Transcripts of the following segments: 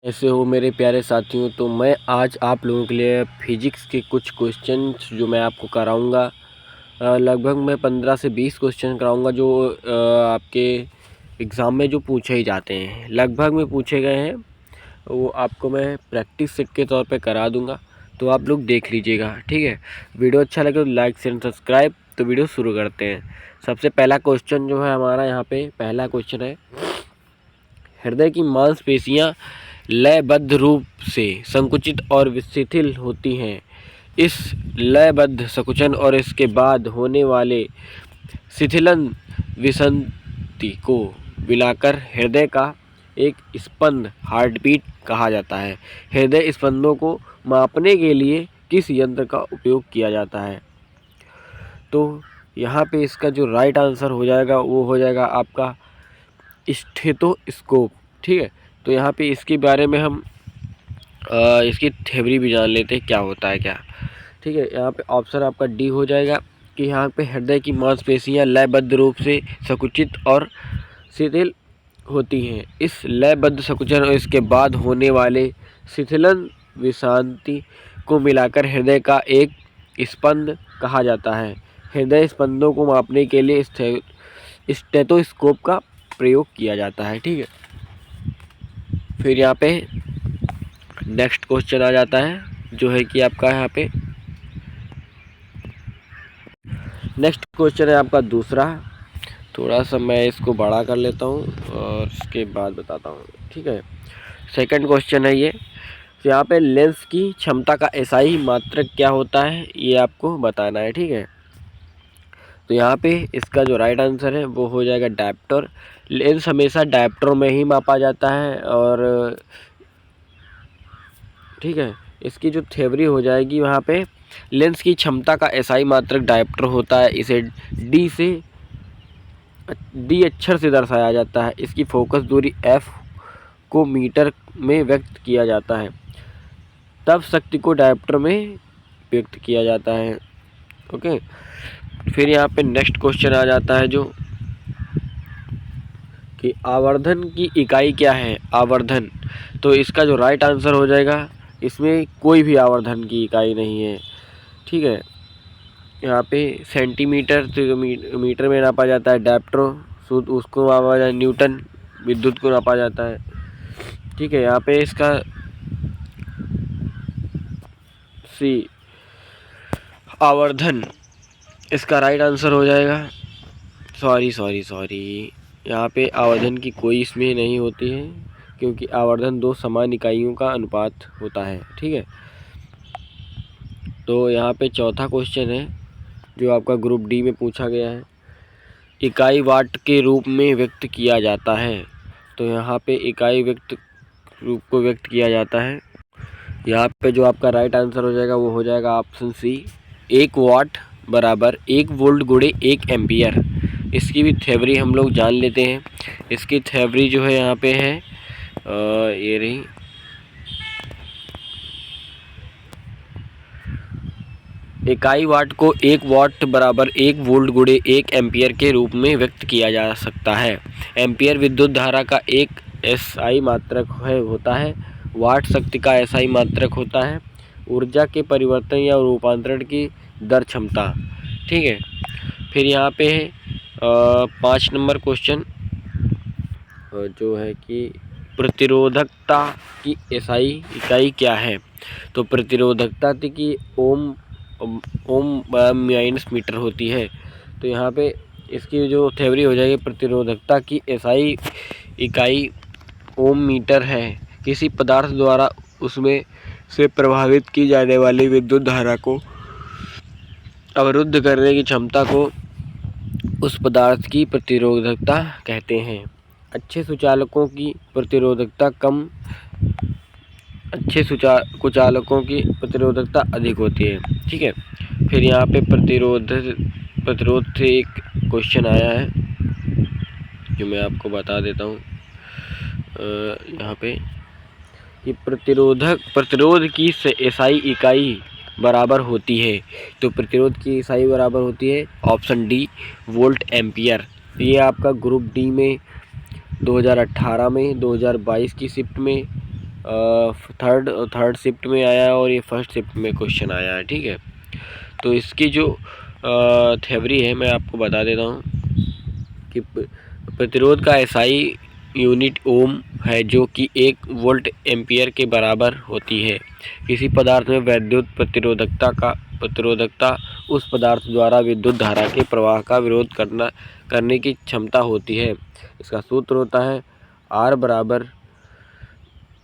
ऐसे हो मेरे प्यारे साथियों। तो मैं आज आप लोगों के लिए फिजिक्स के कुछ क्वेश्चंस जो मैं आपको कराऊंगा। लगभग मैं 15 से 20 क्वेश्चन कराऊंगा जो आपके एग्ज़ाम में जो पूछे ही जाते हैं, लगभग में पूछे गए हैं। वो आपको मैं प्रैक्टिस सेट के तौर पे करा दूंगा, तो आप लोग देख लीजिएगा, ठीक है। वीडियो अच्छा लगे तो लाइक शेयर सब्सक्राइब। तो वीडियो शुरू करते हैं। सबसे पहला क्वेश्चन जो है हमारा यहाँ पे पहला क्वेश्चन है, हृदय की मांसपेशियाँ लयबद्ध रूप से संकुचित और शिथिल होती हैं। इस लयबद्ध संकुचन और इसके बाद होने वाले शिथिलन विसंति को मिलाकर हृदय का एक स्पंद हार्ट-बीट कहा जाता है। हृदय स्पंदों को मापने के लिए किस यंत्र का उपयोग किया जाता है? तो यहाँ पे इसका जो राइट आंसर हो जाएगा वो हो जाएगा आपका स्टेथोस्कोप, ठीक है। तो यहाँ पे इसके बारे में हम इसकी थ्योरी भी जान लेते हैं क्या होता है क्या, ठीक है। यहाँ पे ऑप्शन आपका डी हो जाएगा कि यहाँ पे हृदय की मांसपेशियाँ लयबद्ध रूप से संकुचित और शिथिल होती हैं। इस लयबद्ध संकुचन और इसके बाद होने वाले शिथिलन विसंति को मिलाकर हृदय का एक स्पंद कहा जाता है। हृदय स्पंदों को मापने के लिए स्टेथोस्कोप का प्रयोग किया जाता है, ठीक है। फिर यहाँ पे नेक्स्ट क्वेश्चन आ जाता है जो है कि आपका यहाँ पे नेक्स्ट क्वेश्चन है आपका दूसरा। थोड़ा सा मैं इसको बड़ा कर लेता हूँ और इसके बाद बताता हूँ, ठीक है। सेकंड क्वेश्चन है ये, तो यहाँ पे लेंस की क्षमता का एसआई मात्रक क्या होता है ये आपको बताना है, ठीक है। तो यहाँ पे इसका जो राइट आंसर है वो हो जाएगा डायप्टर। लेंस हमेशा डायप्टर में ही मापा जाता है और ठीक है। इसकी जो थ्योरी हो जाएगी वहाँ पे लेंस की क्षमता का एसआई मात्रक डायप्टर होता है। इसे डी अक्षर से दर्शाया जाता है। इसकी फोकस दूरी एफ को मीटर में व्यक्त किया जाता है। तब शक्ति को डायप्टर में व्यक्त किया जाता है, ओके। फिर यहाँ पे नेक्स्ट क्वेश्चन आ जाता है जो कि आवर्धन की इकाई क्या है? आवर्धन, तो इसका जो राइट आंसर हो जाएगा, इसमें कोई भी आवर्धन की इकाई नहीं है, ठीक है। यहाँ पे सेंटीमीटर तो मीटर में नापा जाता है। डायप्टर शुद्ध उसको नापा जाता है, न्यूटन विद्युत को नापा जाता है, ठीक है। यहाँ पे इसका सी आवर्धन इसका राइट आंसर हो जाएगा। सॉरी यहाँ पे आवर्धन की कोई इसमें नहीं होती है, क्योंकि आवर्धन दो समान इकाइयों का अनुपात होता है, ठीक है। तो यहाँ पे चौथा क्वेश्चन है जो आपका ग्रुप डी में पूछा गया है, इकाई वाट के रूप में व्यक्त किया जाता है। तो यहाँ पे इकाई रूप को व्यक्त किया जाता है। यहाँ पे जो आपका राइट आंसर हो जाएगा वो हो जाएगा ऑप्शन सी, 1 वाट बराबर 1 वोल्ट गुणे 1 एम्पियर। इसकी भी थ्योरी हम लोग जान लेते हैं। इसकी थ्योरी जो है यहाँ पे है ये रही, इकाई वाट को 1 वाट बराबर 1 वोल्ट गुणे 1 एम्पियर के रूप में व्यक्त किया जा सकता है। एम्पियर विद्युत धारा का एक एसआई मात्रक होता है। वाट शक्ति का एसआई मात्रक होता है। ऊर्जा के परिवर्तन या रूपांतरण की दर क्षमता, ठीक है। फिर यहाँ पे 5 नंबर क्वेश्चन जो है कि प्रतिरोधकता की एसआई इकाई क्या है? तो प्रतिरोधकता की ओम माइनस मीटर होती है। तो यहाँ पे इसकी जो थ्योरी हो जाएगी, प्रतिरोधकता की एसआई इकाई ओम मीटर है। किसी पदार्थ द्वारा उसमें से प्रभावित की जाने वाली विद्युत धारा को अवरुद्ध करने की क्षमता को उस पदार्थ की प्रतिरोधकता कहते हैं। अच्छे कुचालकों की प्रतिरोधकता अधिक होती है, ठीक है। फिर यहाँ पे प्रतिरोध से एक क्वेश्चन आया है जो मैं आपको बता देता हूँ। यहाँ पे कि प्रतिरोध की एसआई इकाई बराबर होती है। तो प्रतिरोध की एसआई बराबर होती है ऑप्शन डी, वोल्ट एम्पियर। ये आपका ग्रुप डी में 2018 में 2022 की शिफ्ट में थर्ड शिफ्ट में आया है और ये फर्स्ट शिफ्ट में क्वेश्चन आया है। ठीक है, तो इसकी जो थ्योरी है मैं आपको बता देता हूँ कि प्रतिरोध का एसआई यूनिट ओम है, जो कि 1 वोल्ट एम्पियर के बराबर होती है। किसी पदार्थ में वैद्युत प्रतिरोधकता उस पदार्थ द्वारा विद्युत धारा के प्रवाह का विरोध करने की क्षमता होती है। इसका सूत्र होता है R बराबर,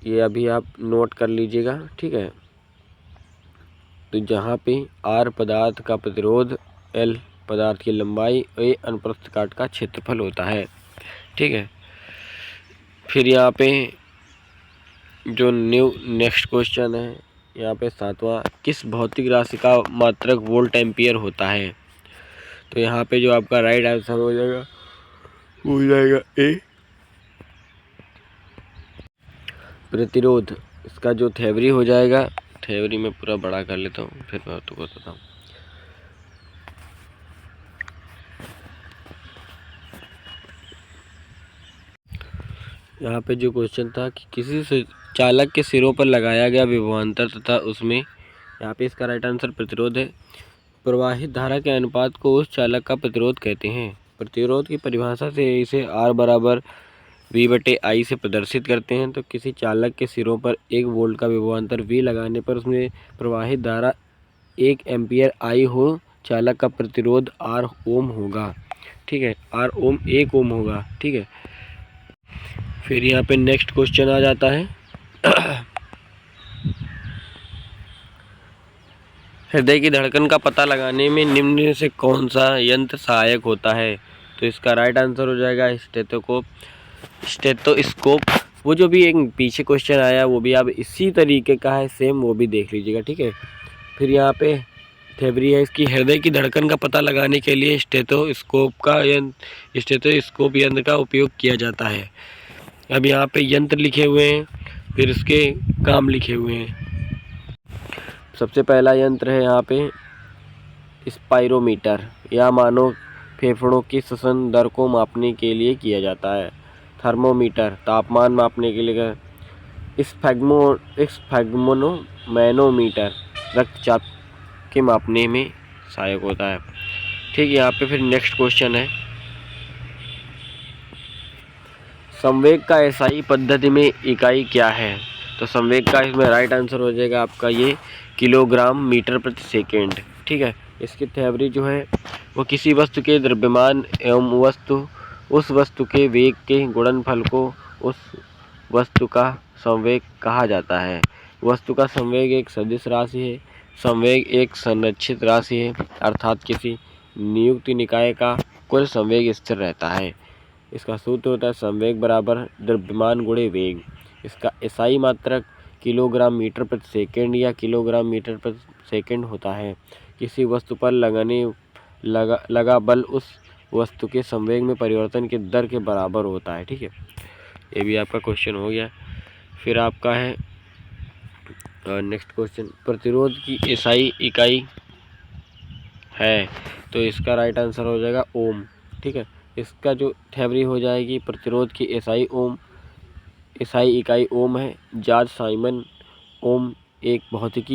ये अभी आप नोट कर लीजिएगा। ठीक है, तो जहाँ पे R पदार्थ का प्रतिरोध, L पदार्थ की लंबाई, A अनुप्रस्थ काट का क्षेत्रफल होता है। ठीक है, फिर यहाँ पे जो नेक्स्ट क्वेश्चन है यहाँ पे 7वां, किस भौतिक राशि का मात्रक वोल्ट एम्पियर होता है? तो यहाँ पे जो आपका राइट आंसर हो जाएगा वो हो जाएगा ए, प्रतिरोध। इसका जो थ्योरी हो जाएगा, थ्योरी में पूरा बड़ा कर लेता हूँ फिर मैं आपको बताता हूँ। यहाँ पे जो क्वेश्चन था कि किसी से चालक के सिरों पर लगाया गया विभवांतर तथा उसमें, यहाँ पे इसका राइट आंसर प्रतिरोध है। प्रवाहित धारा के अनुपात को उस चालक का प्रतिरोध कहते हैं। प्रतिरोध की परिभाषा से इसे R बराबर V/I से प्रदर्शित करते हैं। तो किसी चालक के सिरों पर 1 वोल्ट का विभवांतर V लगाने पर उसमें प्रवाहित धारा 1 एम्पियर I हो, चालक का प्रतिरोध R ओम होगा। ठीक है, R ओम 1 ओम होगा। ठीक है, फिर यहाँ पे नेक्स्ट क्वेश्चन आ जाता है हृदय की धड़कन का पता लगाने में निम्न में से कौन सा यंत्र सहायक होता है? तो इसका राइट आंसर हो जाएगा स्टेथोस्कोप। वो जो भी एक पीछे क्वेश्चन आया वो भी आप इसी तरीके का है, सेम, वो भी देख लीजिएगा। ठीक है, फिर यहाँ पे थ्योरी है इसकी, हृदय की धड़कन का पता लगाने के लिए स्टेथोस्कोप यंत्र का उपयोग किया जाता है। अब यहाँ पे यंत्र लिखे हुए हैं, फिर उसके काम लिखे हुए हैं। सबसे पहला यंत्र है यहाँ पे स्पाइरोमीटर, यह मानव फेफड़ों की श्वसन दर को मापने के लिए किया जाता है। थर्मोमीटर, तापमान मापने के लिए। स्फैग्मोनोमीटर, रक्तचाप के मापने में सहायक होता है। ठीक है, यहाँ पे फिर नेक्स्ट क्वेश्चन है, संवेग का एसआई पद्धति में इकाई क्या है? तो संवेग का इसमें राइट आंसर हो जाएगा आपका ये किलोग्राम मीटर प्रति सेकेंड। ठीक है, इसकी थ्योरी जो है वो किसी वस्तु के द्रव्यमान एवं उस वस्तु के वेग के गुणनफल को उस वस्तु का संवेग कहा जाता है। वस्तु का संवेग एक सदिश राशि है। संवेग एक संरक्षित राशि है, अर्थात किसी नियुक्त निकाय का कुल संवेग स्थिर रहता है। इसका सूत्र होता है संवेग बराबर द्रव्यमान गुणे वेग। इसका एसआई मात्रक किलोग्राम मीटर प्रति सेकेंड या किलोग्राम मीटर प्रति सेकेंड होता है। किसी वस्तु पर लगा बल उस वस्तु के संवेग में परिवर्तन के दर के बराबर होता है। ठीक है, ये भी आपका क्वेश्चन हो गया। फिर आपका है नेक्स्ट क्वेश्चन, प्रतिरोध की एसआई इकाई है? तो इसका राइट आंसर हो जाएगा ओम। ठीक है, इसका जो थ्योरी हो जाएगी, प्रतिरोध की एसआई इकाई ओम है। जॉर्ज साइमन ओम एक भौतिक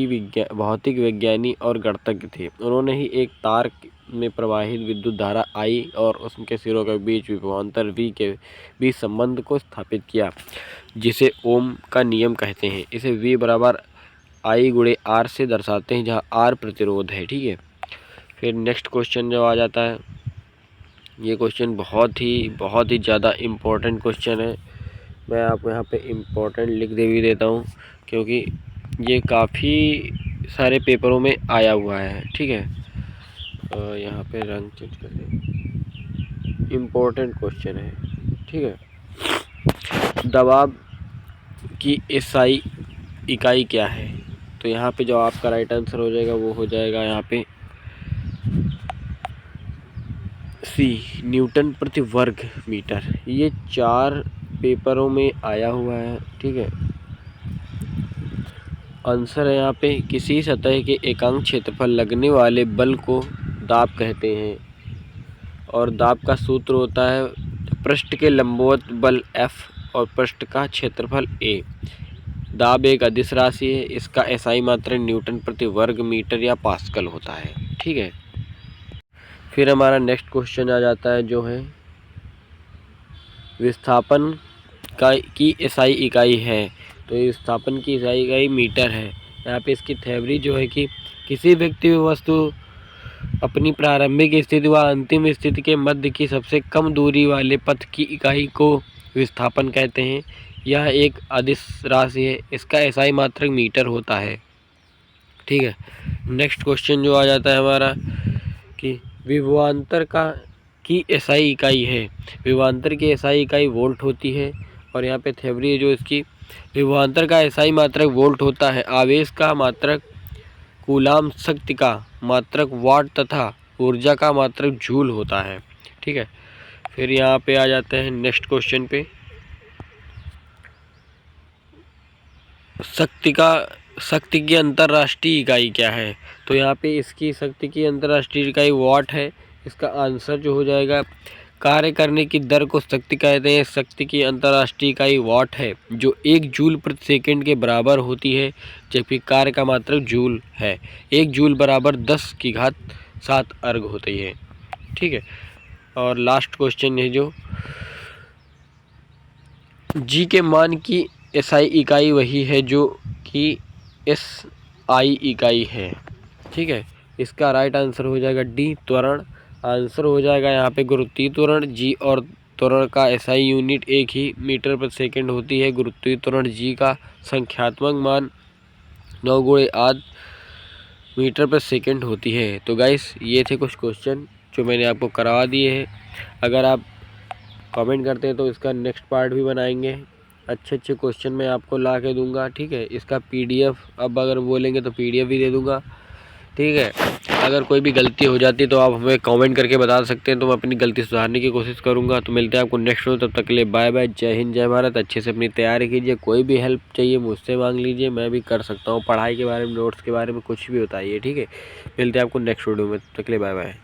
विज्ञानी और गणितज्ञ थे। उन्होंने ही एक तार में प्रवाहित विद्युत धारा I और उसके सिरों के बीच विभवांतर V के बीच संबंध को स्थापित किया, जिसे ओम का नियम कहते हैं। इसे V बराबर I गुणे R से दर्शाते हैं, जहाँ R प्रतिरोध है। ठीक है, फिर नेक्स्ट क्वेश्चन जो आ जाता है, ये क्वेश्चन बहुत ही ज़्यादा इम्पोर्टेंट क्वेश्चन है। मैं आपको यहाँ पे इम्पोर्टेंट लिख दे भी देता हूँ, क्योंकि ये काफ़ी सारे पेपरों में आया हुआ है। ठीक है, यहाँ पे रंग चेंज कर दें, इम्पोर्टेंट क्वेश्चन है। ठीक है, दबाव की एसआई इकाई क्या है? तो यहाँ पे जो आपका राइट आंसर हो जाएगा वो हो जाएगा यहाँ पे सी, न्यूटन प्रति वर्ग मीटर। ये 4 पेपरों में आया हुआ है। ठीक है, आंसर है यहाँ पे किसी सतह के एकांक क्षेत्र पर लगने वाले बल को दाब कहते हैं, और दाब का सूत्र होता है पृष्ठ के लंबवत बल F और पृष्ठ का क्षेत्रफल A। दाब एक अदिश राशि है, इसका एसआई मात्रक न्यूटन प्रति वर्ग मीटर या पास्कल होता है। ठीक है, फिर हमारा नेक्स्ट क्वेश्चन आ जाता है जो है विस्थापन की एसआई इकाई है। तो विस्थापन की एसआई इकाई मीटर है। यहाँ पे इसकी थ्योरी जो है कि किसी व्यक्ति व वस्तु अपनी प्रारंभिक स्थिति व अंतिम स्थिति के मध्य की सबसे कम दूरी वाले पथ की इकाई को विस्थापन कहते हैं। यह एक अदिश राशि है, इसका एसआई मात्रक मीटर होता है। ठीक है, नेक्स्ट क्वेश्चन जो आ जाता है हमारा कि विभवांतर की एसआई इकाई है। विभवांतर की एसआई इकाई वोल्ट होती है। और यहाँ पे थ्योरी है जो इसकी, विभवांतर का एसआई मात्रक वोल्ट होता है। आवेश का मात्रक कूलाम, शक्ति का मात्रक वाट तथा ऊर्जा का मात्रक जूल होता है। ठीक है, फिर यहाँ पे आ जाते हैं नेक्स्ट क्वेश्चन पे। शक्ति की अंतर्राष्ट्रीय इकाई क्या है। तो यहाँ पे इसकी शक्ति की अंतर्राष्ट्रीय इकाई वाट है। इसका आंसर जो हो जाएगा, कार्य करने की दर को शक्ति कहते हैं। शक्ति की अंतर्राष्ट्रीय इकाई वाट है जो 1 जूल प्रति सेकंड के बराबर होती है, जबकि कार्य का मात्रक जूल है। 1 जूल बराबर 10⁻7 अर्ग होती है। ठीक है, और लास्ट क्वेश्चन है जो जी के मान की एसआई इकाई वही है जो कि एसआई इकाई है। ठीक है, इसका राइट आंसर हो जाएगा डी, त्वरण। आंसर हो जाएगा यहाँ पे गुरुत्वीय त्वरण। जी और त्वरण का एसआई यूनिट एक ही मीटर प्रति सेकंड होती है। गुरुत्वीय त्वरण जी का संख्यात्मक मान 9 × 8 मीटर प्रति सेकंड होती है। तो गाइस, ये थे कुछ क्वेश्चन जो मैंने आपको करवा दिए हैं। अगर आप कमेंट करते हैं तो इसका नेक्स्ट पार्ट भी बनाएंगे। अच्छे क्वेश्चन मैं आपको ला के दूंगा। ठीक है, इसका पीडीएफ अब अगर बोलेंगे तो पीडीएफ भी दे दूंगा। ठीक है, अगर कोई भी गलती हो जाती है तो आप हमें कमेंट करके बता सकते हैं, तो मैं अपनी गलती सुधारने की कोशिश करूंगा। तो मिलते हैं आपको नेक्स्ट में, तब तक के लिए बाय बाय। जय हिंद, जय भारत। अच्छे से अपनी तैयारी कीजिए। कोई भी हेल्प चाहिए मुझसे मांग लीजिए, मैं भी कर सकता हूँ। पढ़ाई के बारे में, नोट्स के बारे में कुछ भी बताइए। ठीक है, मिलते हैं आपको नेक्स्ट वीडियो में, तब तक के लिए बाय बाय।